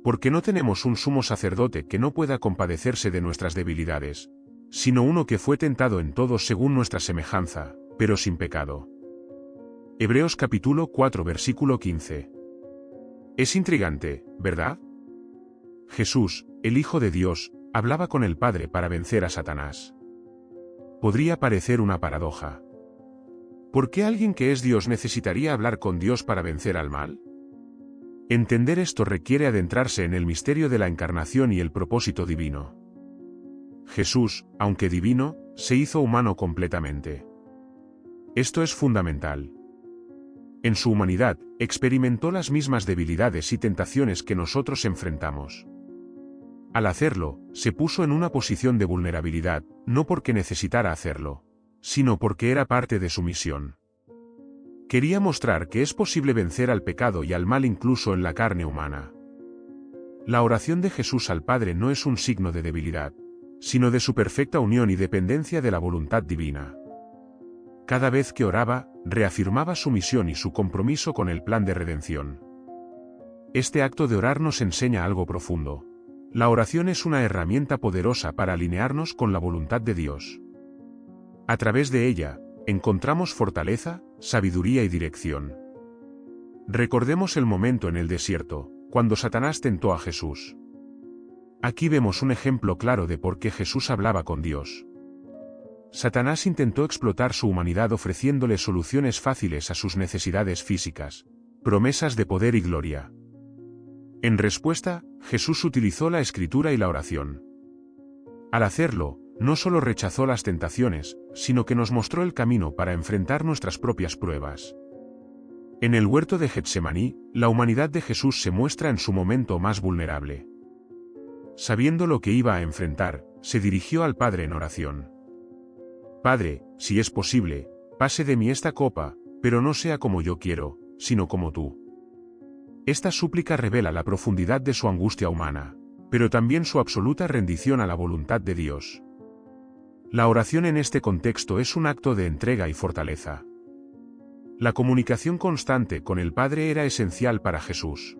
Porque no tenemos un sumo sacerdote que no pueda compadecerse de nuestras debilidades, sino uno que fue tentado en todo según nuestra semejanza, pero sin pecado. Hebreos capítulo 4 versículo 15. Es intrigante, ¿verdad? Jesús, el Hijo de Dios, hablaba con el Padre para vencer a Satanás. Podría parecer una paradoja. ¿Por qué alguien que es Dios necesitaría hablar con Dios para vencer al mal? Entender esto requiere adentrarse en el misterio de la encarnación y el propósito divino. Jesús, aunque divino, se hizo humano completamente. Esto es fundamental. En su humanidad, experimentó las mismas debilidades y tentaciones que nosotros enfrentamos. Al hacerlo, se puso en una posición de vulnerabilidad, no porque necesitara hacerlo, sino porque era parte de su misión. Quería mostrar que es posible vencer al pecado y al mal incluso en la carne humana. La oración de Jesús al Padre no es un signo de debilidad, sino de su perfecta unión y dependencia de la voluntad divina. Cada vez que oraba, reafirmaba su misión y su compromiso con el plan de redención. Este acto de orar nos enseña algo profundo. La oración es una herramienta poderosa para alinearnos con la voluntad de Dios. A través de ella, encontramos fortaleza, sabiduría y dirección. Recordemos el momento en el desierto, cuando Satanás tentó a Jesús. Aquí vemos un ejemplo claro de por qué Jesús hablaba con Dios. Satanás intentó explotar su humanidad ofreciéndole soluciones fáciles a sus necesidades físicas, promesas de poder y gloria. En respuesta, Jesús utilizó la escritura y la oración. Al hacerlo, no solo rechazó las tentaciones, sino que nos mostró el camino para enfrentar nuestras propias pruebas. En el huerto de Getsemaní, la humanidad de Jesús se muestra en su momento más vulnerable. Sabiendo lo que iba a enfrentar, se dirigió al Padre en oración. Padre, si es posible, pase de mí esta copa, pero no sea como yo quiero, sino como tú. Esta súplica revela la profundidad de su angustia humana, pero también su absoluta rendición a la voluntad de Dios. La oración en este contexto es un acto de entrega y fortaleza. La comunicación constante con el Padre era esencial para Jesús.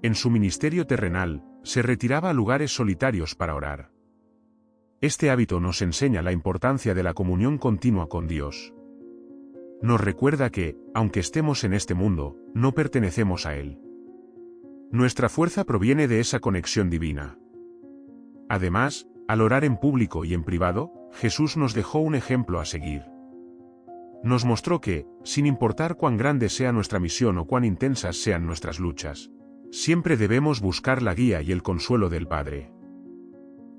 En su ministerio terrenal, se retiraba a lugares solitarios para orar. Este hábito nos enseña la importancia de la comunión continua con Dios. Nos recuerda que, aunque estemos en este mundo, no pertenecemos a él. Nuestra fuerza proviene de esa conexión divina. Además, al orar en público y en privado, Jesús nos dejó un ejemplo a seguir. Nos mostró que, sin importar cuán grande sea nuestra misión o cuán intensas sean nuestras luchas, siempre debemos buscar la guía y el consuelo del Padre.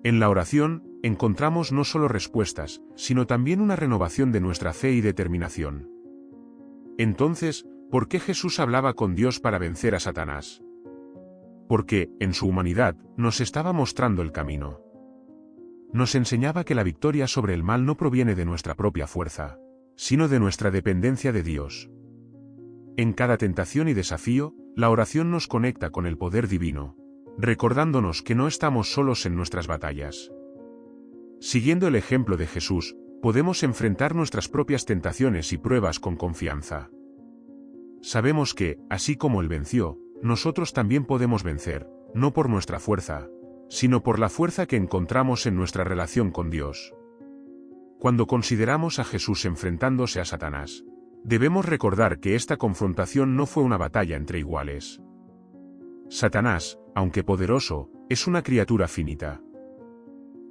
En la oración, encontramos no solo respuestas, sino también una renovación de nuestra fe y determinación. Entonces, ¿por qué Jesús hablaba con Dios para vencer a Satanás? Porque, en su humanidad, nos estaba mostrando el camino. Nos enseñaba que la victoria sobre el mal no proviene de nuestra propia fuerza, sino de nuestra dependencia de Dios. En cada tentación y desafío, la oración nos conecta con el poder divino, recordándonos que no estamos solos en nuestras batallas. Siguiendo el ejemplo de Jesús, podemos enfrentar nuestras propias tentaciones y pruebas con confianza. Sabemos que, así como Él venció, nosotros también podemos vencer, no por nuestra fuerza, sino por la fuerza que encontramos en nuestra relación con Dios. Cuando consideramos a Jesús enfrentándose a Satanás, debemos recordar que esta confrontación no fue una batalla entre iguales. Satanás, aunque poderoso, es una criatura finita.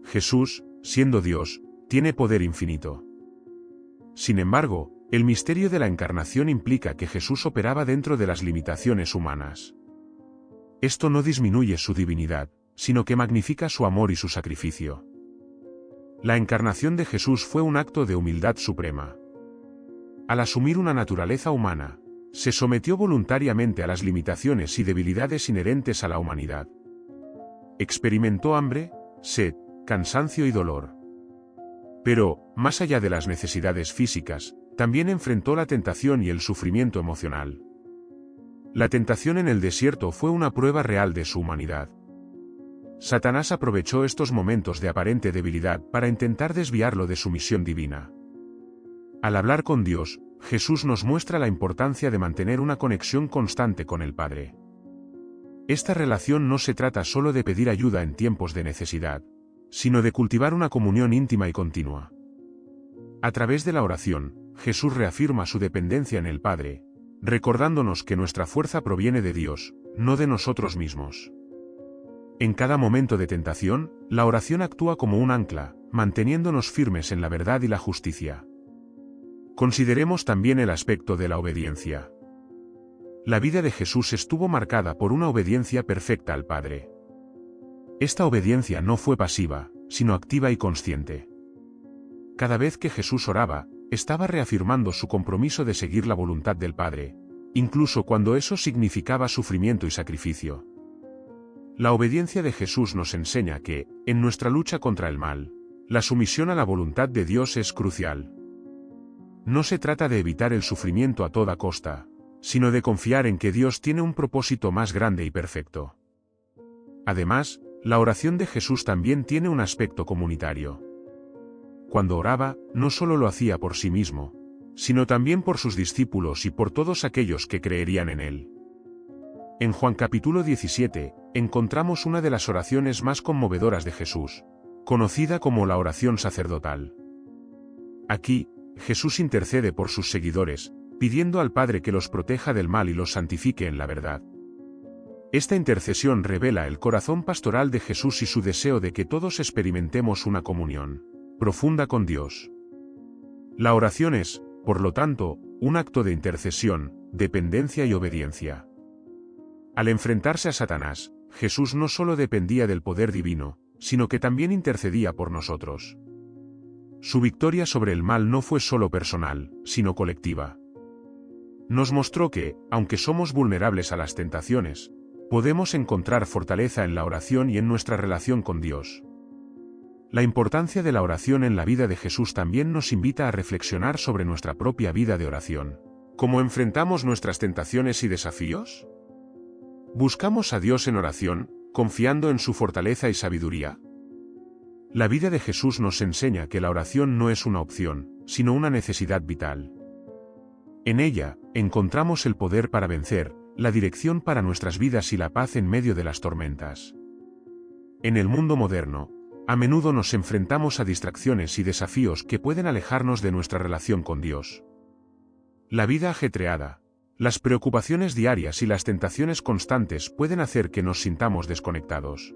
Jesús, siendo Dios, tiene poder infinito. Sin embargo, el misterio de la encarnación implica que Jesús operaba dentro de las limitaciones humanas. Esto no disminuye su divinidad, sino que magnifica su amor y su sacrificio. La encarnación de Jesús fue un acto de humildad suprema. Al asumir una naturaleza humana, se sometió voluntariamente a las limitaciones y debilidades inherentes a la humanidad. Experimentó hambre, sed, cansancio y dolor. Pero, más allá de las necesidades físicas, también enfrentó la tentación y el sufrimiento emocional. La tentación en el desierto fue una prueba real de su humanidad. Satanás aprovechó estos momentos de aparente debilidad para intentar desviarlo de su misión divina. Al hablar con Dios, Jesús nos muestra la importancia de mantener una conexión constante con el Padre. Esta relación no se trata solo de pedir ayuda en tiempos de necesidad, sino de cultivar una comunión íntima y continua. A través de la oración, Jesús reafirma su dependencia en el Padre, recordándonos que nuestra fuerza proviene de Dios, no de nosotros mismos. En cada momento de tentación, la oración actúa como un ancla, manteniéndonos firmes en la verdad y la justicia. Consideremos también el aspecto de la obediencia. La vida de Jesús estuvo marcada por una obediencia perfecta al Padre. Esta obediencia no fue pasiva, sino activa y consciente. Cada vez que Jesús oraba, estaba reafirmando su compromiso de seguir la voluntad del Padre, incluso cuando eso significaba sufrimiento y sacrificio. La obediencia de Jesús nos enseña que, en nuestra lucha contra el mal, la sumisión a la voluntad de Dios es crucial. No se trata de evitar el sufrimiento a toda costa, sino de confiar en que Dios tiene un propósito más grande y perfecto. Además, la oración de Jesús también tiene un aspecto comunitario. Cuando oraba, no solo lo hacía por sí mismo, sino también por sus discípulos y por todos aquellos que creerían en él. En Juan capítulo 17, encontramos una de las oraciones más conmovedoras de Jesús, conocida como la oración sacerdotal. Aquí, Jesús intercede por sus seguidores, pidiendo al Padre que los proteja del mal y los santifique en la verdad. Esta intercesión revela el corazón pastoral de Jesús y su deseo de que todos experimentemos una comunión profunda con Dios. La oración es, por lo tanto, un acto de intercesión, dependencia y obediencia. Al enfrentarse a Satanás, Jesús no solo dependía del poder divino, sino que también intercedía por nosotros. Su victoria sobre el mal no fue solo personal, sino colectiva. Nos mostró que, aunque somos vulnerables a las tentaciones, podemos encontrar fortaleza en la oración y en nuestra relación con Dios. La importancia de la oración en la vida de Jesús también nos invita a reflexionar sobre nuestra propia vida de oración. ¿Cómo enfrentamos nuestras tentaciones y desafíos? ¿Buscamos a Dios en oración, confiando en su fortaleza y sabiduría? La vida de Jesús nos enseña que la oración no es una opción, sino una necesidad vital. En ella, encontramos el poder para vencer, la dirección para nuestras vidas y la paz en medio de las tormentas. En el mundo moderno, a menudo nos enfrentamos a distracciones y desafíos que pueden alejarnos de nuestra relación con Dios. La vida ajetreada, las preocupaciones diarias y las tentaciones constantes pueden hacer que nos sintamos desconectados.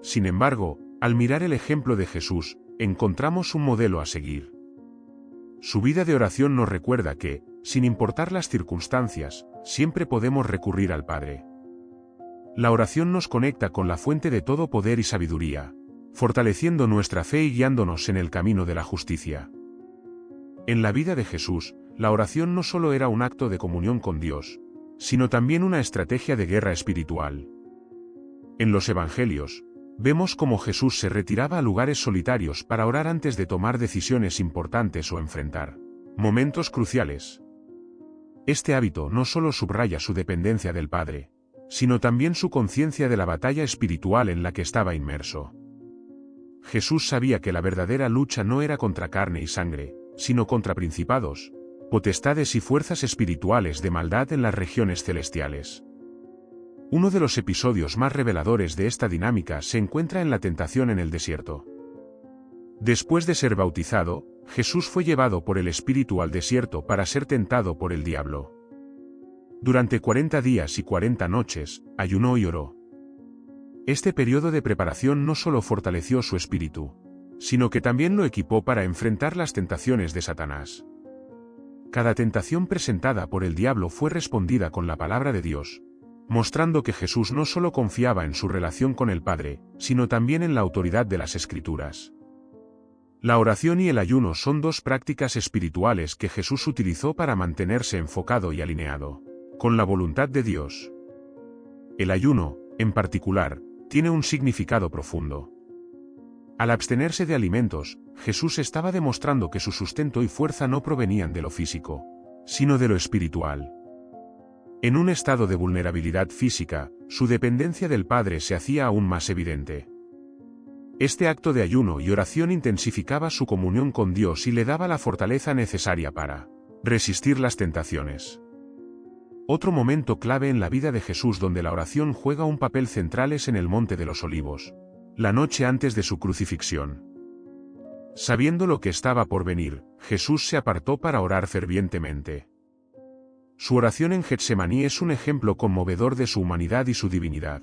Sin embargo, al mirar el ejemplo de Jesús, encontramos un modelo a seguir. Su vida de oración nos recuerda que, sin importar las circunstancias, siempre podemos recurrir al Padre. La oración nos conecta con la fuente de todo poder y sabiduría, fortaleciendo nuestra fe y guiándonos en el camino de la justicia. En la vida de Jesús, la oración no solo era un acto de comunión con Dios, sino también una estrategia de guerra espiritual. En los Evangelios, vemos cómo Jesús se retiraba a lugares solitarios para orar antes de tomar decisiones importantes o enfrentar momentos cruciales. Este hábito no solo subraya su dependencia del Padre, sino también su conciencia de la batalla espiritual en la que estaba inmerso. Jesús sabía que la verdadera lucha no era contra carne y sangre, sino contra principados, potestades y fuerzas espirituales de maldad en las regiones celestiales. Uno de los episodios más reveladores de esta dinámica se encuentra en la tentación en el desierto. Después de ser bautizado, Jesús fue llevado por el Espíritu al desierto para ser tentado por el diablo. Durante 40 días y 40 noches, ayunó y oró. Este periodo de preparación no solo fortaleció su espíritu, sino que también lo equipó para enfrentar las tentaciones de Satanás. Cada tentación presentada por el diablo fue respondida con la palabra de Dios, mostrando que Jesús no solo confiaba en su relación con el Padre, sino también en la autoridad de las Escrituras. La oración y el ayuno son dos prácticas espirituales que Jesús utilizó para mantenerse enfocado y alineado con la voluntad de Dios. El ayuno, en particular, tiene un significado profundo. Al abstenerse de alimentos, Jesús estaba demostrando que su sustento y fuerza no provenían de lo físico, sino de lo espiritual. En un estado de vulnerabilidad física, su dependencia del Padre se hacía aún más evidente. Este acto de ayuno y oración intensificaba su comunión con Dios y le daba la fortaleza necesaria para resistir las tentaciones. Otro momento clave en la vida de Jesús donde la oración juega un papel central es en el Monte de los Olivos, la noche antes de su crucifixión. Sabiendo lo que estaba por venir, Jesús se apartó para orar fervientemente. Su oración en Getsemaní es un ejemplo conmovedor de su humanidad y su divinidad.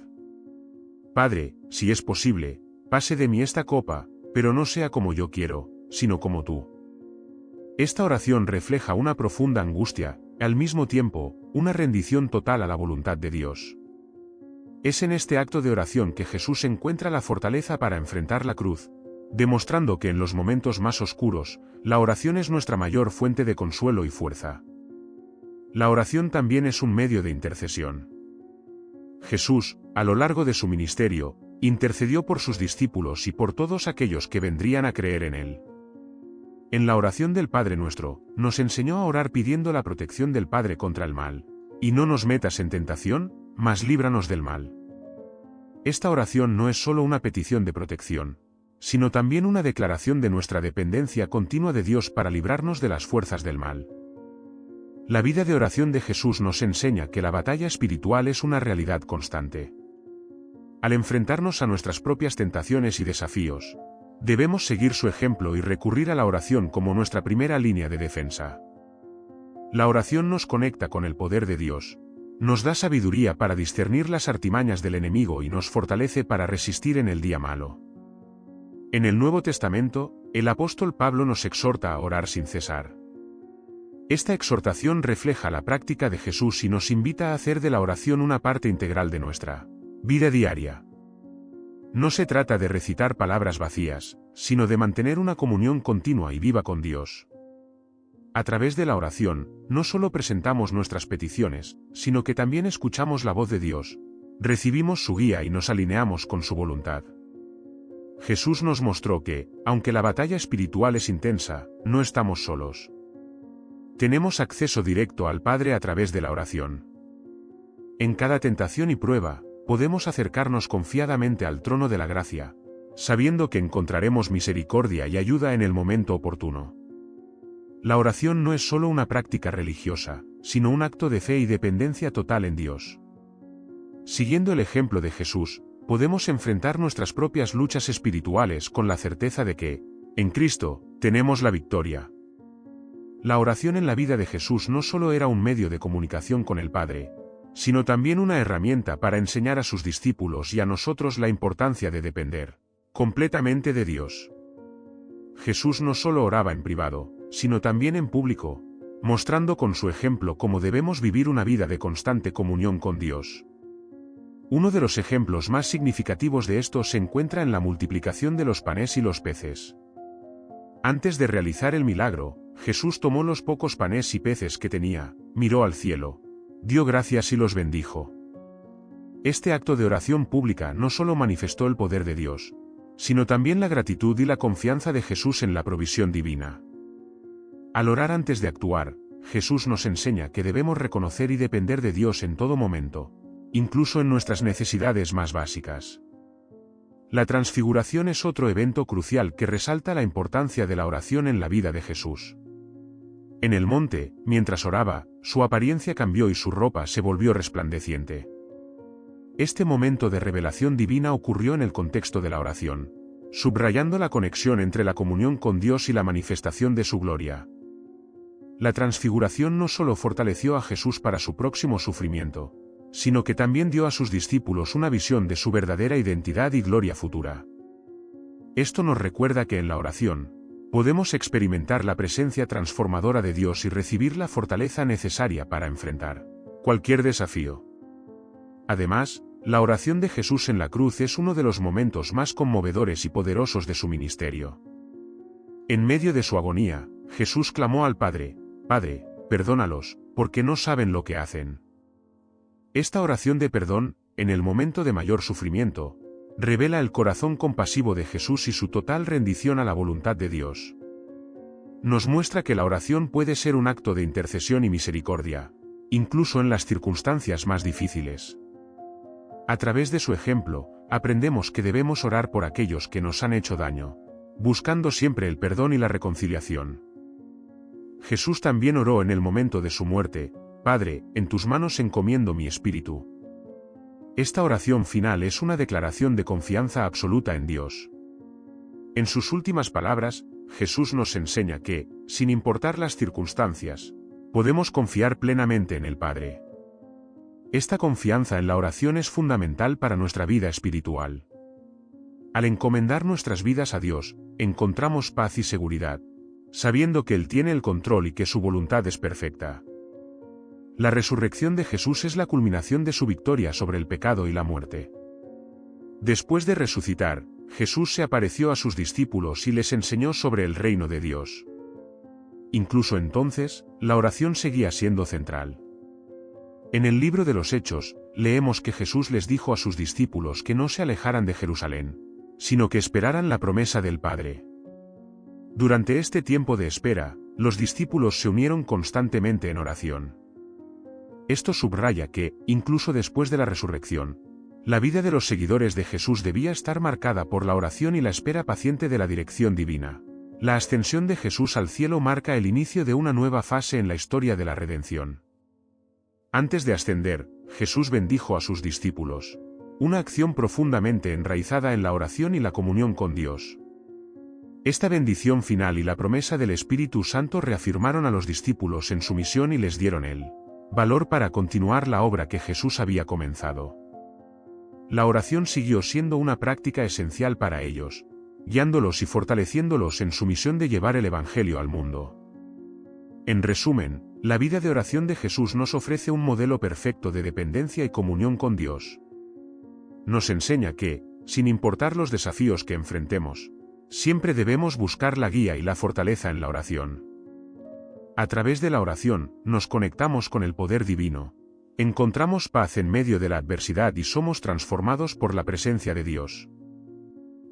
Padre, si es posible, pase de mí esta copa, pero no sea como yo quiero, sino como tú. Esta oración refleja una profunda angustia, y al mismo tiempo, una rendición total a la voluntad de Dios. Es en este acto de oración que Jesús encuentra la fortaleza para enfrentar la cruz, demostrando que en los momentos más oscuros, la oración es nuestra mayor fuente de consuelo y fuerza. La oración también es un medio de intercesión. Jesús, a lo largo de su ministerio, intercedió por sus discípulos y por todos aquellos que vendrían a creer en él. En la oración del Padre Nuestro, nos enseñó a orar pidiendo la protección del Padre contra el mal. Y no nos metas en tentación, mas líbranos del mal. Esta oración no es solo una petición de protección, sino también una declaración de nuestra dependencia continua de Dios para librarnos de las fuerzas del mal. La vida de oración de Jesús nos enseña que la batalla espiritual es una realidad constante. Al enfrentarnos a nuestras propias tentaciones y desafíos, debemos seguir su ejemplo y recurrir a la oración como nuestra primera línea de defensa. La oración nos conecta con el poder de Dios, nos da sabiduría para discernir las artimañas del enemigo y nos fortalece para resistir en el día malo. En el Nuevo Testamento, el apóstol Pablo nos exhorta a orar sin cesar. Esta exhortación refleja la práctica de Jesús y nos invita a hacer de la oración una parte integral de nuestra vida diaria. No se trata de recitar palabras vacías, sino de mantener una comunión continua y viva con Dios. A través de la oración, no solo presentamos nuestras peticiones, sino que también escuchamos la voz de Dios, recibimos su guía y nos alineamos con su voluntad. Jesús nos mostró que, aunque la batalla espiritual es intensa, no estamos solos. Tenemos acceso directo al Padre a través de la oración. En cada tentación y prueba, podemos acercarnos confiadamente al trono de la gracia, sabiendo que encontraremos misericordia y ayuda en el momento oportuno. La oración no es solo una práctica religiosa, sino un acto de fe y dependencia total en Dios. Siguiendo el ejemplo de Jesús, podemos enfrentar nuestras propias luchas espirituales con la certeza de que, en Cristo, tenemos la victoria. La oración en la vida de Jesús no solo era un medio de comunicación con el Padre, sino también una herramienta para enseñar a sus discípulos y a nosotros la importancia de depender completamente de Dios. Jesús no solo oraba en privado, sino también en público, mostrando con su ejemplo cómo debemos vivir una vida de constante comunión con Dios. Uno de los ejemplos más significativos de esto se encuentra en la multiplicación de los panes y los peces. Antes de realizar el milagro, Jesús tomó los pocos panes y peces que tenía, miró al cielo, dio gracias y los bendijo. Este acto de oración pública no solo manifestó el poder de Dios, sino también la gratitud y la confianza de Jesús en la provisión divina. Al orar antes de actuar, Jesús nos enseña que debemos reconocer y depender de Dios en todo momento, incluso en nuestras necesidades más básicas. La transfiguración es otro evento crucial que resalta la importancia de la oración en la vida de Jesús. En el monte, mientras oraba, su apariencia cambió y su ropa se volvió resplandeciente. Este momento de revelación divina ocurrió en el contexto de la oración, subrayando la conexión entre la comunión con Dios y la manifestación de su gloria. La transfiguración no solo fortaleció a Jesús para su próximo sufrimiento, sino que también dio a sus discípulos una visión de su verdadera identidad y gloria futura. Esto nos recuerda que en la oración, podemos experimentar la presencia transformadora de Dios y recibir la fortaleza necesaria para enfrentar cualquier desafío. Además, la oración de Jesús en la cruz es uno de los momentos más conmovedores y poderosos de su ministerio. En medio de su agonía, Jesús clamó al Padre: Padre, perdónalos, porque no saben lo que hacen. Esta oración de perdón, en el momento de mayor sufrimiento, revela el corazón compasivo de Jesús y su total rendición a la voluntad de Dios. Nos muestra que la oración puede ser un acto de intercesión y misericordia, incluso en las circunstancias más difíciles. A través de su ejemplo, aprendemos que debemos orar por aquellos que nos han hecho daño, buscando siempre el perdón y la reconciliación. Jesús también oró en el momento de su muerte, Padre, en tus manos encomiendo mi espíritu. Esta oración final es una declaración de confianza absoluta en Dios. En sus últimas palabras, Jesús nos enseña que, sin importar las circunstancias, podemos confiar plenamente en el Padre. Esta confianza en la oración es fundamental para nuestra vida espiritual. Al encomendar nuestras vidas a Dios, encontramos paz y seguridad, sabiendo que Él tiene el control y que su voluntad es perfecta. La resurrección de Jesús es la culminación de su victoria sobre el pecado y la muerte. Después de resucitar, Jesús se apareció a sus discípulos y les enseñó sobre el reino de Dios. Incluso entonces, la oración seguía siendo central. En el libro de los Hechos, leemos que Jesús les dijo a sus discípulos que no se alejaran de Jerusalén, sino que esperaran la promesa del Padre. Durante este tiempo de espera, los discípulos se unieron constantemente en oración. Esto subraya que, incluso después de la resurrección, la vida de los seguidores de Jesús debía estar marcada por la oración y la espera paciente de la dirección divina. La ascensión de Jesús al cielo marca el inicio de una nueva fase en la historia de la redención. Antes de ascender, Jesús bendijo a sus discípulos, una acción profundamente enraizada en la oración y la comunión con Dios. Esta bendición final y la promesa del Espíritu Santo reafirmaron a los discípulos en su misión y les dieron el valor para continuar la obra que Jesús había comenzado. La oración siguió siendo una práctica esencial para ellos, guiándolos y fortaleciéndolos en su misión de llevar el Evangelio al mundo. En resumen, la vida de oración de Jesús nos ofrece un modelo perfecto de dependencia y comunión con Dios. Nos enseña que, sin importar los desafíos que enfrentemos, siempre debemos buscar la guía y la fortaleza en la oración. A través de la oración, nos conectamos con el poder divino, encontramos paz en medio de la adversidad y somos transformados por la presencia de Dios.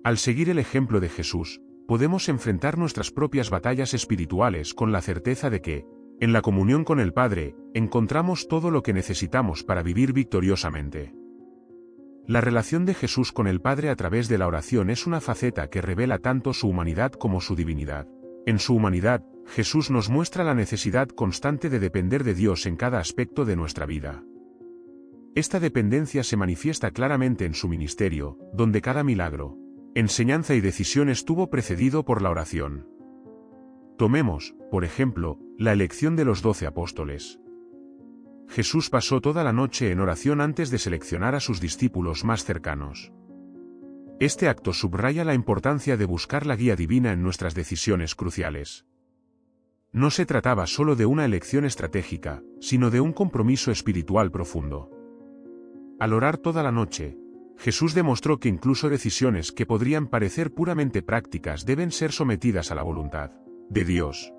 Al seguir el ejemplo de Jesús, podemos enfrentar nuestras propias batallas espirituales con la certeza de que, en la comunión con el Padre, encontramos todo lo que necesitamos para vivir victoriosamente. La relación de Jesús con el Padre a través de la oración es una faceta que revela tanto su humanidad como su divinidad. En su humanidad, Jesús nos muestra la necesidad constante de depender de Dios en cada aspecto de nuestra vida. Esta dependencia se manifiesta claramente en su ministerio, donde cada milagro, enseñanza y decisión estuvo precedido por la oración. Tomemos, por ejemplo, la elección de los 12 apóstoles. Jesús pasó toda la noche en oración antes de seleccionar a sus discípulos más cercanos. Este acto subraya la importancia de buscar la guía divina en nuestras decisiones cruciales. No se trataba solo de una elección estratégica, sino de un compromiso espiritual profundo. Al orar toda la noche, Jesús demostró que incluso decisiones que podrían parecer puramente prácticas deben ser sometidas a la voluntad de Dios.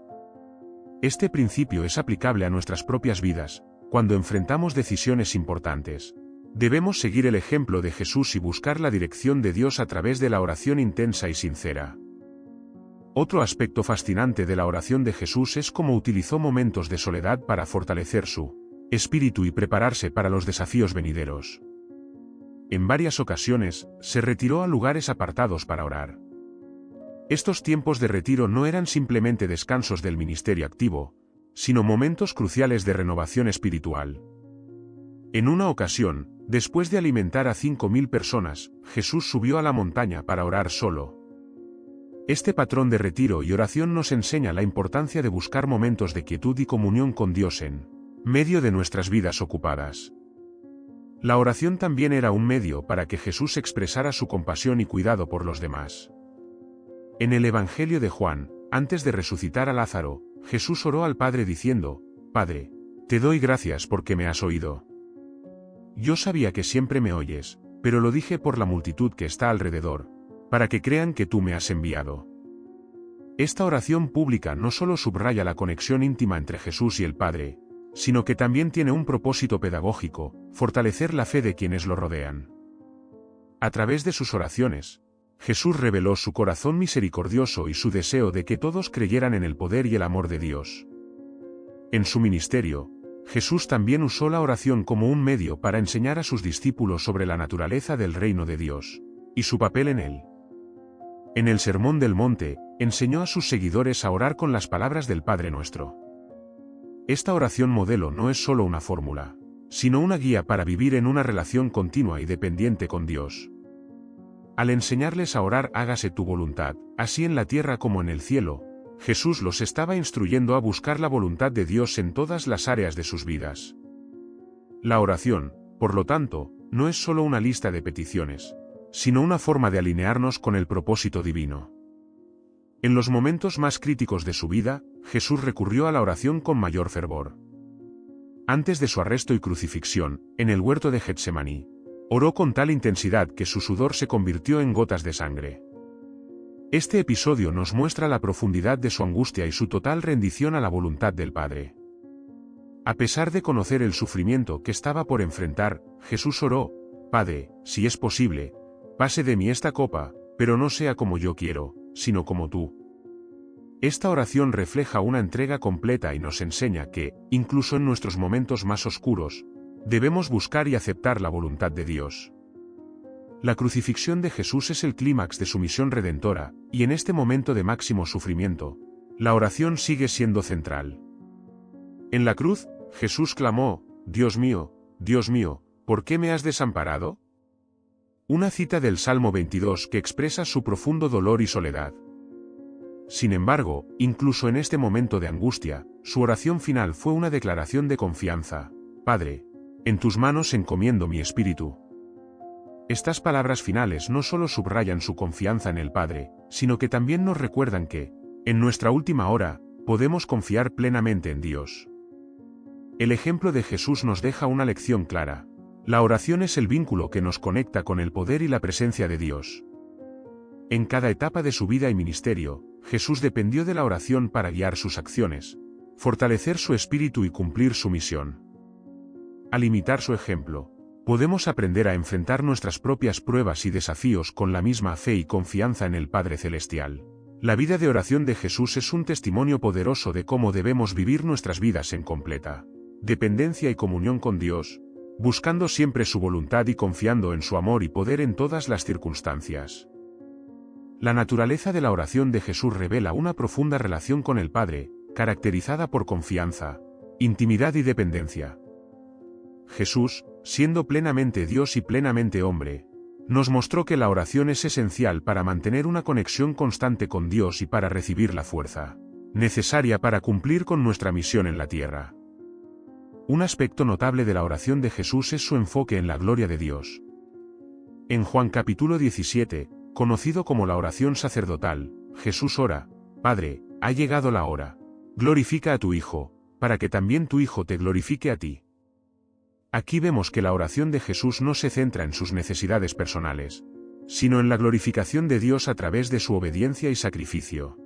Este principio es aplicable a nuestras propias vidas. Cuando enfrentamos decisiones importantes, debemos seguir el ejemplo de Jesús y buscar la dirección de Dios a través de la oración intensa y sincera. Otro aspecto fascinante de la oración de Jesús es cómo utilizó momentos de soledad para fortalecer su espíritu y prepararse para los desafíos venideros. En varias ocasiones, se retiró a lugares apartados para orar. Estos tiempos de retiro no eran simplemente descansos del ministerio activo, sino momentos cruciales de renovación espiritual. En una ocasión, después de alimentar a 5.000 personas, Jesús subió a la montaña para orar solo. Este patrón de retiro y oración nos enseña la importancia de buscar momentos de quietud y comunión con Dios en medio de nuestras vidas ocupadas. La oración también era un medio para que Jesús expresara su compasión y cuidado por los demás. En el Evangelio de Juan, antes de resucitar a Lázaro, Jesús oró al Padre diciendo: Padre, te doy gracias porque me has oído. Yo sabía que siempre me oyes, pero lo dije por la multitud que está alrededor, para que crean que tú me has enviado. Esta oración pública no solo subraya la conexión íntima entre Jesús y el Padre, sino que también tiene un propósito pedagógico: fortalecer la fe de quienes lo rodean. A través de sus oraciones, Jesús reveló su corazón misericordioso y su deseo de que todos creyeran en el poder y el amor de Dios. En su ministerio, Jesús también usó la oración como un medio para enseñar a sus discípulos sobre la naturaleza del reino de Dios, y su papel en él. En el Sermón del Monte, enseñó a sus seguidores a orar con las palabras del Padre Nuestro. Esta oración modelo no es solo una fórmula, sino una guía para vivir en una relación continua y dependiente con Dios. Al enseñarles a orar hágase tu voluntad, así en la tierra como en el cielo, Jesús los estaba instruyendo a buscar la voluntad de Dios en todas las áreas de sus vidas. La oración, por lo tanto, no es solo una lista de peticiones, sino una forma de alinearnos con el propósito divino. En los momentos más críticos de su vida, Jesús recurrió a la oración con mayor fervor. Antes de su arresto y crucifixión, en el huerto de Getsemaní, oró con tal intensidad que su sudor se convirtió en gotas de sangre. Este episodio nos muestra la profundidad de su angustia y su total rendición a la voluntad del Padre. A pesar de conocer el sufrimiento que estaba por enfrentar, Jesús oró: Padre, si es posible, pase de mí esta copa, pero no sea como yo quiero, sino como tú. Esta oración refleja una entrega completa y nos enseña que, incluso en nuestros momentos más oscuros, debemos buscar y aceptar la voluntad de Dios. La crucifixión de Jesús es el clímax de su misión redentora, y en este momento de máximo sufrimiento, la oración sigue siendo central. En la cruz, Jesús clamó: Dios mío, ¿por qué me has desamparado? Una cita del Salmo 22 que expresa su profundo dolor y soledad. Sin embargo, incluso en este momento de angustia, su oración final fue una declaración de confianza: Padre, en tus manos encomiendo mi espíritu. Estas palabras finales no solo subrayan su confianza en el Padre, sino que también nos recuerdan que, en nuestra última hora, podemos confiar plenamente en Dios. El ejemplo de Jesús nos deja una lección clara: la oración es el vínculo que nos conecta con el poder y la presencia de Dios. En cada etapa de su vida y ministerio, Jesús dependió de la oración para guiar sus acciones, fortalecer su espíritu y cumplir su misión. Al imitar su ejemplo, podemos aprender a enfrentar nuestras propias pruebas y desafíos con la misma fe y confianza en el Padre Celestial. La vida de oración de Jesús es un testimonio poderoso de cómo debemos vivir nuestras vidas en completa dependencia y comunión con Dios, buscando siempre su voluntad y confiando en su amor y poder en todas las circunstancias. La naturaleza de la oración de Jesús revela una profunda relación con el Padre, caracterizada por confianza, intimidad y dependencia. Jesús, siendo plenamente Dios y plenamente hombre, nos mostró que la oración es esencial para mantener una conexión constante con Dios y para recibir la fuerza necesaria para cumplir con nuestra misión en la tierra. Un aspecto notable de la oración de Jesús es su enfoque en la gloria de Dios. En Juan capítulo 17, conocido como la oración sacerdotal, Jesús ora: Padre, ha llegado la hora, glorifica a tu Hijo, para que también tu Hijo te glorifique a ti. Aquí vemos que la oración de Jesús no se centra en sus necesidades personales, sino en la glorificación de Dios a través de su obediencia y sacrificio.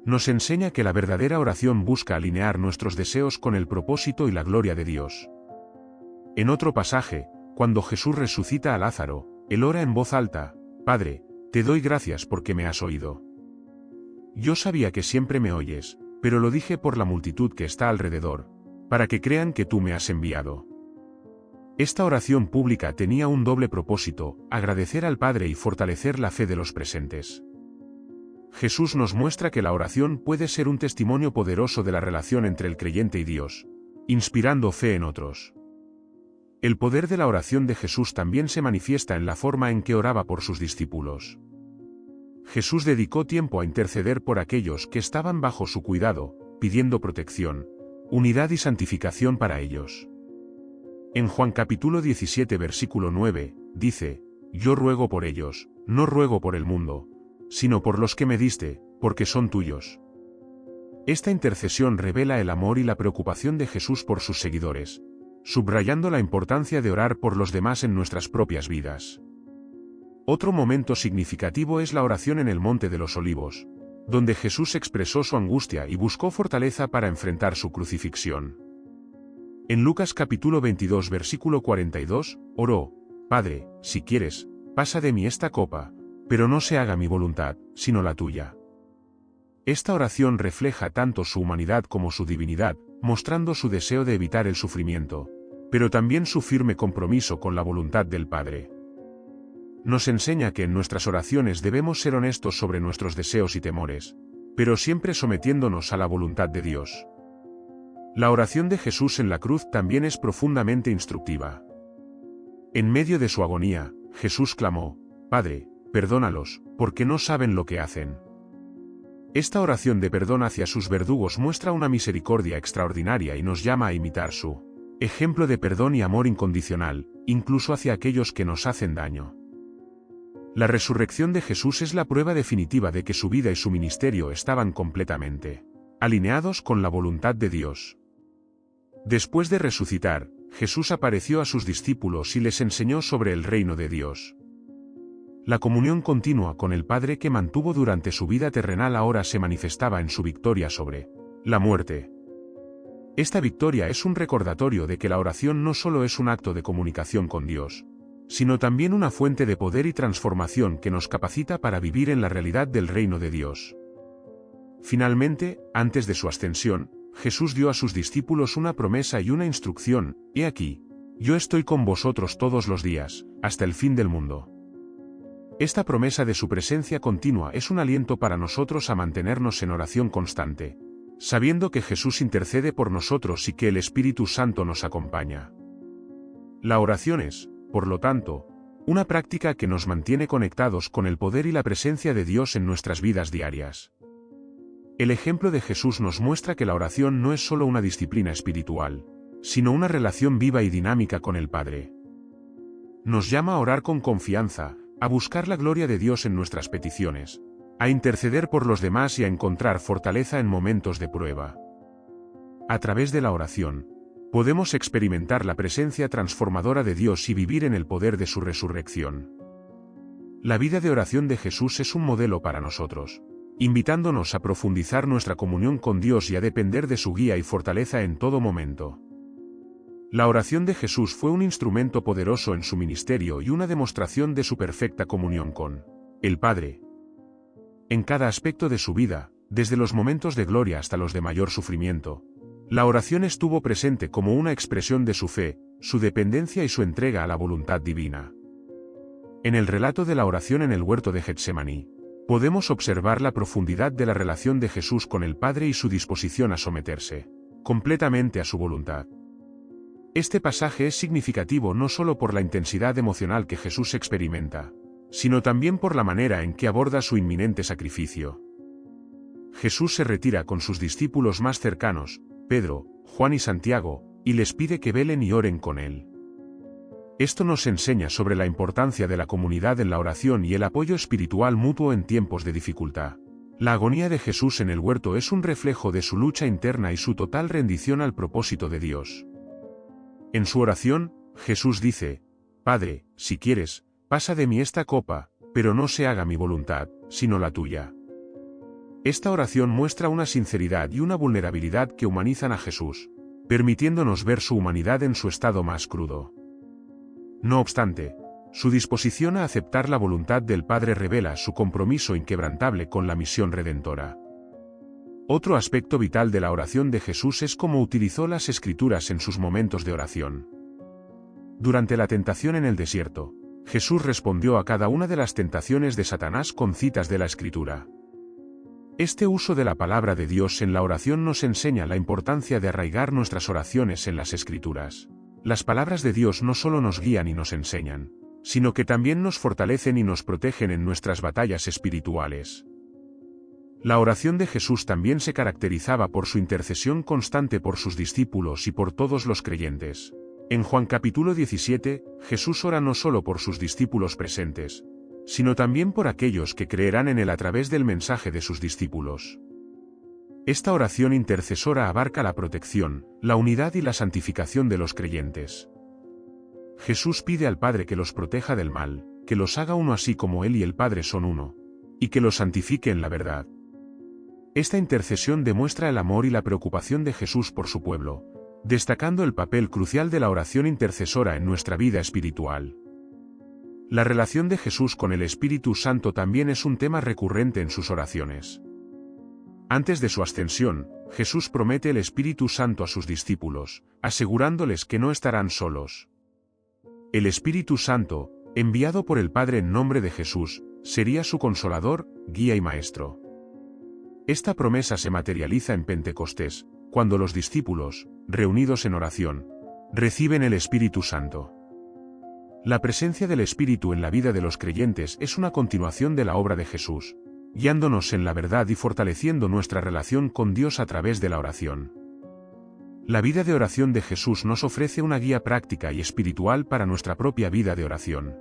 Nos enseña que la verdadera oración busca alinear nuestros deseos con el propósito y la gloria de Dios. En otro pasaje, cuando Jesús resucita a Lázaro, él ora en voz alta: Padre, te doy gracias porque me has oído. Yo sabía que siempre me oyes, pero lo dije por la multitud que está alrededor, para que crean que tú me has enviado. Esta oración pública tenía un doble propósito: agradecer al Padre y fortalecer la fe de los presentes. Jesús nos muestra que la oración puede ser un testimonio poderoso de la relación entre el creyente y Dios, inspirando fe en otros. El poder de la oración de Jesús también se manifiesta en la forma en que oraba por sus discípulos. Jesús dedicó tiempo a interceder por aquellos que estaban bajo su cuidado, pidiendo protección, unidad y santificación para ellos. En Juan capítulo 17 versículo 9, dice: Yo ruego por ellos, no ruego por el mundo, sino por los que me diste, porque son tuyos. Esta intercesión revela el amor y la preocupación de Jesús por sus seguidores, subrayando la importancia de orar por los demás en nuestras propias vidas. Otro momento significativo es la oración en el Monte de los Olivos, donde Jesús expresó su angustia y buscó fortaleza para enfrentar su crucifixión. En Lucas capítulo 22 versículo 42, oró: Padre, si quieres, pasa de mí esta copa, pero no se haga mi voluntad, sino la tuya. Esta oración refleja tanto su humanidad como su divinidad, mostrando su deseo de evitar el sufrimiento, pero también su firme compromiso con la voluntad del Padre. Nos enseña que en nuestras oraciones debemos ser honestos sobre nuestros deseos y temores, pero siempre sometiéndonos a la voluntad de Dios. La oración de Jesús en la cruz también es profundamente instructiva. En medio de su agonía, Jesús clamó: Padre, perdónalos, porque no saben lo que hacen. Esta oración de perdón hacia sus verdugos muestra una misericordia extraordinaria y nos llama a imitar su ejemplo de perdón y amor incondicional, incluso hacia aquellos que nos hacen daño. La resurrección de Jesús es la prueba definitiva de que su vida y su ministerio estaban completamente alineados con la voluntad de Dios. Después de resucitar, Jesús apareció a sus discípulos y les enseñó sobre el reino de Dios. La comunión continua con el Padre que mantuvo durante su vida terrenal ahora se manifestaba en su victoria sobre la muerte. Esta victoria es un recordatorio de que la oración no solo es un acto de comunicación con Dios, sino también una fuente de poder y transformación que nos capacita para vivir en la realidad del reino de Dios. Finalmente, antes de su ascensión, Jesús dio a sus discípulos una promesa y una instrucción: He aquí, yo estoy con vosotros todos los días, hasta el fin del mundo. Esta promesa de su presencia continua es un aliento para nosotros a mantenernos en oración constante, sabiendo que Jesús intercede por nosotros y que el Espíritu Santo nos acompaña. La oración es, por lo tanto, una práctica que nos mantiene conectados con el poder y la presencia de Dios en nuestras vidas diarias. El ejemplo de Jesús nos muestra que la oración no es solo una disciplina espiritual, sino una relación viva y dinámica con el Padre. Nos llama a orar con confianza, a buscar la gloria de Dios en nuestras peticiones, a interceder por los demás y a encontrar fortaleza en momentos de prueba. A través de la oración, podemos experimentar la presencia transformadora de Dios y vivir en el poder de su resurrección. La vida de oración de Jesús es un modelo para nosotros, invitándonos a profundizar nuestra comunión con Dios y a depender de su guía y fortaleza en todo momento. La oración de Jesús fue un instrumento poderoso en su ministerio y una demostración de su perfecta comunión con el Padre. En cada aspecto de su vida, desde los momentos de gloria hasta los de mayor sufrimiento, la oración estuvo presente como una expresión de su fe, su dependencia y su entrega a la voluntad divina. En el relato de la oración en el huerto de Getsemaní, podemos observar la profundidad de la relación de Jesús con el Padre y su disposición a someterse completamente a su voluntad. Este pasaje es significativo no solo por la intensidad emocional que Jesús experimenta, sino también por la manera en que aborda su inminente sacrificio. Jesús se retira con sus discípulos más cercanos, Pedro, Juan y Santiago, y les pide que velen y oren con él. Esto nos enseña sobre la importancia de la comunidad en la oración y el apoyo espiritual mutuo en tiempos de dificultad. La agonía de Jesús en el huerto es un reflejo de su lucha interna y su total rendición al propósito de Dios. En su oración, Jesús dice: Padre, si quieres, pasa de mí esta copa, pero no se haga mi voluntad, sino la tuya. Esta oración muestra una sinceridad y una vulnerabilidad que humanizan a Jesús, permitiéndonos ver su humanidad en su estado más crudo. No obstante, su disposición a aceptar la voluntad del Padre revela su compromiso inquebrantable con la misión redentora. Otro aspecto vital de la oración de Jesús es cómo utilizó las Escrituras en sus momentos de oración. Durante la tentación en el desierto, Jesús respondió a cada una de las tentaciones de Satanás con citas de la Escritura. Este uso de la palabra de Dios en la oración nos enseña la importancia de arraigar nuestras oraciones en las Escrituras. Las palabras de Dios no solo nos guían y nos enseñan, sino que también nos fortalecen y nos protegen en nuestras batallas espirituales. La oración de Jesús también se caracterizaba por su intercesión constante por sus discípulos y por todos los creyentes. En Juan capítulo 17, Jesús ora no solo por sus discípulos presentes, sino también por aquellos que creerán en él a través del mensaje de sus discípulos. Esta oración intercesora abarca la protección, la unidad y la santificación de los creyentes. Jesús pide al Padre que los proteja del mal, que los haga uno así como Él y el Padre son uno, y que los santifique en la verdad. Esta intercesión demuestra el amor y la preocupación de Jesús por su pueblo, destacando el papel crucial de la oración intercesora en nuestra vida espiritual. La relación de Jesús con el Espíritu Santo también es un tema recurrente en sus oraciones. Antes de su ascensión, Jesús promete el Espíritu Santo a sus discípulos, asegurándoles que no estarán solos. El Espíritu Santo, enviado por el Padre en nombre de Jesús, sería su consolador, guía y maestro. Esta promesa se materializa en Pentecostés, cuando los discípulos, reunidos en oración, reciben el Espíritu Santo. La presencia del Espíritu en la vida de los creyentes es una continuación de la obra de Jesús, guiándonos en la verdad y fortaleciendo nuestra relación con Dios a través de la oración. La vida de oración de Jesús nos ofrece una guía práctica y espiritual para nuestra propia vida de oración.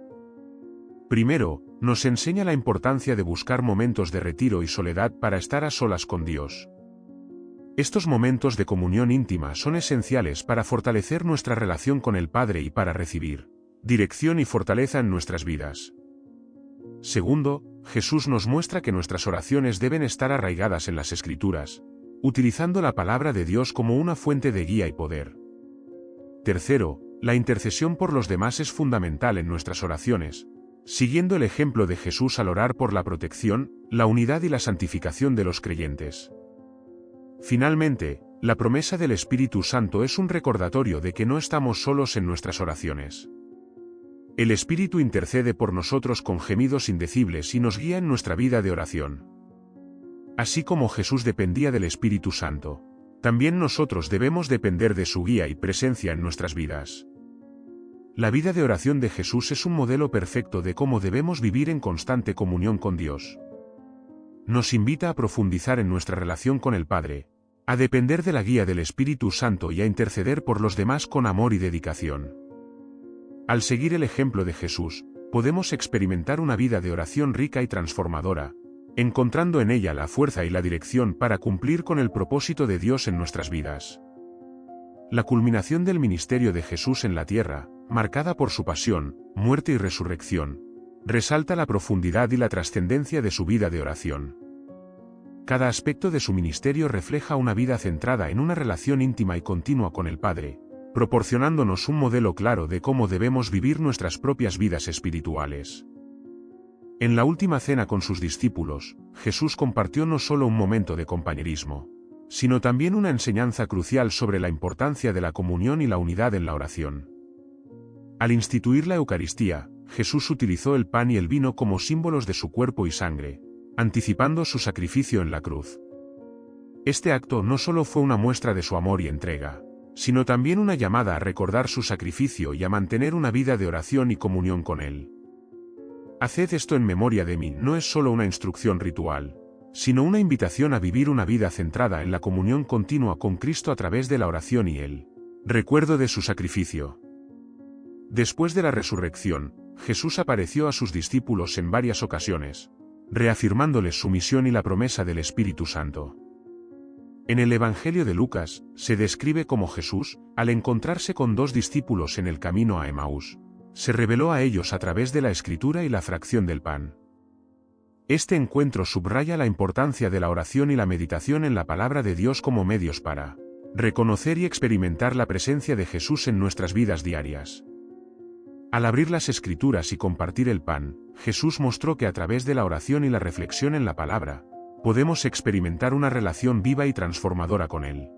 Primero, nos enseña la importancia de buscar momentos de retiro y soledad para estar a solas con Dios. Estos momentos de comunión íntima son esenciales para fortalecer nuestra relación con el Padre y para recibir dirección y fortaleza en nuestras vidas. Segundo, Jesús nos muestra que nuestras oraciones deben estar arraigadas en las Escrituras, utilizando la palabra de Dios como una fuente de guía y poder. Tercero, la intercesión por los demás es fundamental en nuestras oraciones, siguiendo el ejemplo de Jesús al orar por la protección, la unidad y la santificación de los creyentes. Finalmente, la promesa del Espíritu Santo es un recordatorio de que no estamos solos en nuestras oraciones. El Espíritu intercede por nosotros con gemidos indecibles y nos guía en nuestra vida de oración. Así como Jesús dependía del Espíritu Santo, también nosotros debemos depender de su guía y presencia en nuestras vidas. La vida de oración de Jesús es un modelo perfecto de cómo debemos vivir en constante comunión con Dios. Nos invita a profundizar en nuestra relación con el Padre, a depender de la guía del Espíritu Santo y a interceder por los demás con amor y dedicación. Al seguir el ejemplo de Jesús, podemos experimentar una vida de oración rica y transformadora, encontrando en ella la fuerza y la dirección para cumplir con el propósito de Dios en nuestras vidas. La culminación del ministerio de Jesús en la tierra, marcada por su pasión, muerte y resurrección, resalta la profundidad y la trascendencia de su vida de oración. Cada aspecto de su ministerio refleja una vida centrada en una relación íntima y continua con el Padre, proporcionándonos un modelo claro de cómo debemos vivir nuestras propias vidas espirituales. En la última cena con sus discípulos, Jesús compartió no solo un momento de compañerismo, sino también una enseñanza crucial sobre la importancia de la comunión y la unidad en la oración. Al instituir la Eucaristía, Jesús utilizó el pan y el vino como símbolos de su cuerpo y sangre, anticipando su sacrificio en la cruz. Este acto no solo fue una muestra de su amor y entrega, sino también una llamada a recordar su sacrificio y a mantener una vida de oración y comunión con Él. Haced esto en memoria de mí no es solo una instrucción ritual, sino una invitación a vivir una vida centrada en la comunión continua con Cristo a través de la oración y el recuerdo de su sacrificio. Después de la resurrección, Jesús apareció a sus discípulos en varias ocasiones, reafirmándoles su misión y la promesa del Espíritu Santo. En el Evangelio de Lucas, se describe cómo Jesús, al encontrarse con dos discípulos en el camino a Emaús, se reveló a ellos a través de la Escritura y la fracción del pan. Este encuentro subraya la importancia de la oración y la meditación en la palabra de Dios como medios para reconocer y experimentar la presencia de Jesús en nuestras vidas diarias. Al abrir las Escrituras y compartir el pan, Jesús mostró que a través de la oración y la reflexión en la palabra, podemos experimentar una relación viva y transformadora con Él.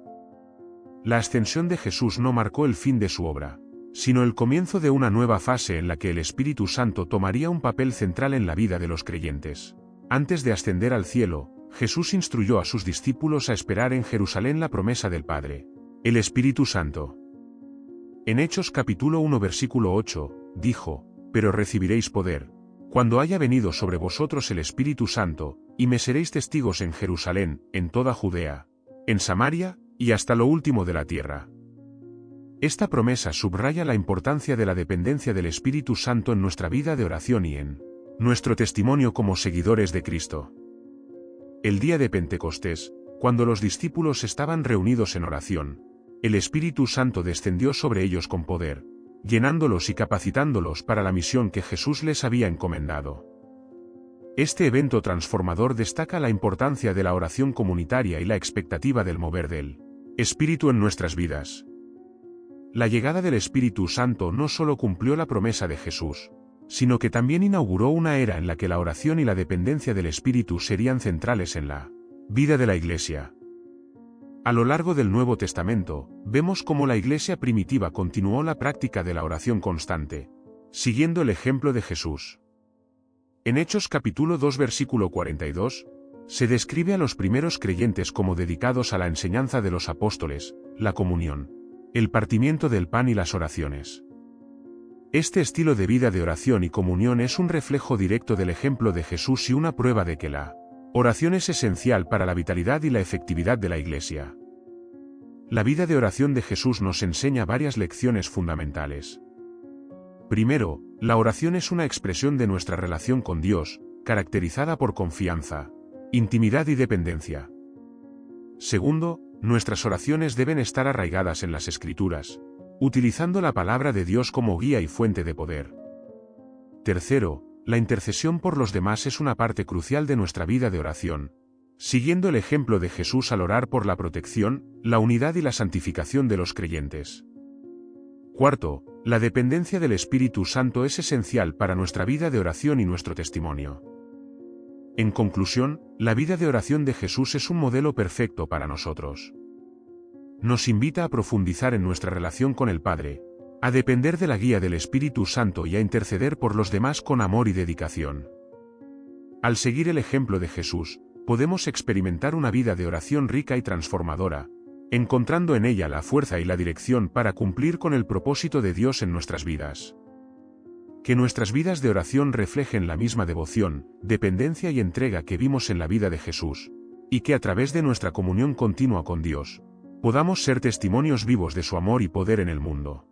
La ascensión de Jesús no marcó el fin de su obra, sino el comienzo de una nueva fase en la que el Espíritu Santo tomaría un papel central en la vida de los creyentes. Antes de ascender al cielo, Jesús instruyó a sus discípulos a esperar en Jerusalén la promesa del Padre, el Espíritu Santo. En Hechos capítulo 1 versículo 8, dijo: «Pero recibiréis poder, cuando haya venido sobre vosotros el Espíritu Santo, y me seréis testigos en Jerusalén, en toda Judea, en Samaria, y hasta lo último de la tierra». Esta promesa subraya la importancia de la dependencia del Espíritu Santo en nuestra vida de oración y en nuestro testimonio como seguidores de Cristo. El día de Pentecostés, cuando los discípulos estaban reunidos en oración, el Espíritu Santo descendió sobre ellos con poder, llenándolos y capacitándolos para la misión que Jesús les había encomendado. Este evento transformador destaca la importancia de la oración comunitaria y la expectativa del mover del Espíritu en nuestras vidas. La llegada del Espíritu Santo no solo cumplió la promesa de Jesús, sino que también inauguró una era en la que la oración y la dependencia del Espíritu serían centrales en la vida de la Iglesia. A lo largo del Nuevo Testamento, vemos cómo la Iglesia primitiva continuó la práctica de la oración constante, siguiendo el ejemplo de Jesús. En Hechos capítulo 2 versículo 42, Se describe a los primeros creyentes como dedicados a la enseñanza de los apóstoles, la comunión, el partimiento del pan y las oraciones. Este estilo de vida de oración y comunión es un reflejo directo del ejemplo de Jesús y una prueba de que la oración es esencial para la vitalidad y la efectividad de la Iglesia. La vida de oración de Jesús nos enseña varias lecciones fundamentales. Primero, la oración es una expresión de nuestra relación con Dios, caracterizada por confianza, intimidad y dependencia. Segundo, nuestras oraciones deben estar arraigadas en las Escrituras, utilizando la palabra de Dios como guía y fuente de poder. Tercero, la intercesión por los demás es una parte crucial de nuestra vida de oración, siguiendo el ejemplo de Jesús al orar por la protección, la unidad y la santificación de los creyentes. Cuarto, la dependencia del Espíritu Santo es esencial para nuestra vida de oración y nuestro testimonio. En conclusión, la vida de oración de Jesús es un modelo perfecto para nosotros. Nos invita a profundizar en nuestra relación con el Padre, a depender de la guía del Espíritu Santo y a interceder por los demás con amor y dedicación. Al seguir el ejemplo de Jesús, podemos experimentar una vida de oración rica y transformadora, encontrando en ella la fuerza y la dirección para cumplir con el propósito de Dios en nuestras vidas. Que nuestras vidas de oración reflejen la misma devoción, dependencia y entrega que vimos en la vida de Jesús, y que a través de nuestra comunión continua con Dios, podamos ser testimonios vivos de su amor y poder en el mundo.